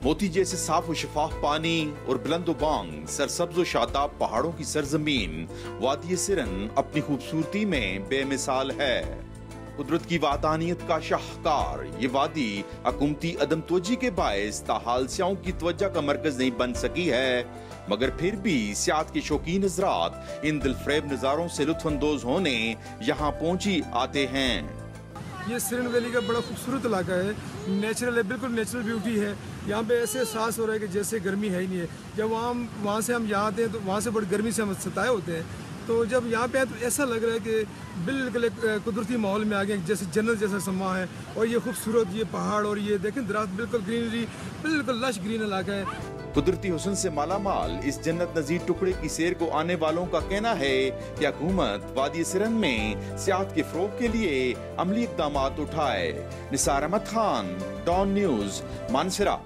मोती जैसे साफ और शफाफ पानी और बुलंद बांग सरसब्ज और शादाब पहाड़ों की सरजमीन वादी सिरन अपनी खूबसूरती में बेमिसाल है। कुदरत की वादानियत का शाहकार ये वादी हुकूमती अदम तवज्जो के बायस ताहाल स्याहों की तवज्जो का मरकज नहीं बन सकी है, मगर फिर भी सियाहत के शौकीन हजरात इन दिलफरेब नज़ारों से लुत्फानंदोज होने यहाँ पहुंची आते हैं। ये सिरन वैली का बड़ा खूबसूरत इलाका है, नेचुरल है, बिल्कुल नेचुरल ब्यूटी है। यहाँ पे ऐसे एहसास हो रहा है कि जैसे गर्मी है ही नहीं है। जब वहाँ से हम यहाँ आते हैं तो वहाँ से बड़ी गर्मी से हम सताए होते हैं, तो जब यहाँ पे आए तो ऐसा लग रहा है कि बिल्कुल एक कुदरती माहौल में आ गए, जैसे जन्नत जैसा समा है। और ये खूबसूरत ये पहाड़ और ये देखें दरख्त, बिल्कुल ग्रीनरी, बिल्कुल लश ग्रीन इलाका है। कुदरती हुस्न से मालामाल इस जन्नत नजीर टुकड़े की सैर को आने वालों का कहना है कि हुकूमत वादी सिरन में सियाहत के फरोग के लिए अमली इक़दामात उठाए। निसार अहमद खान, डॉन न्यूज़, मानसरा।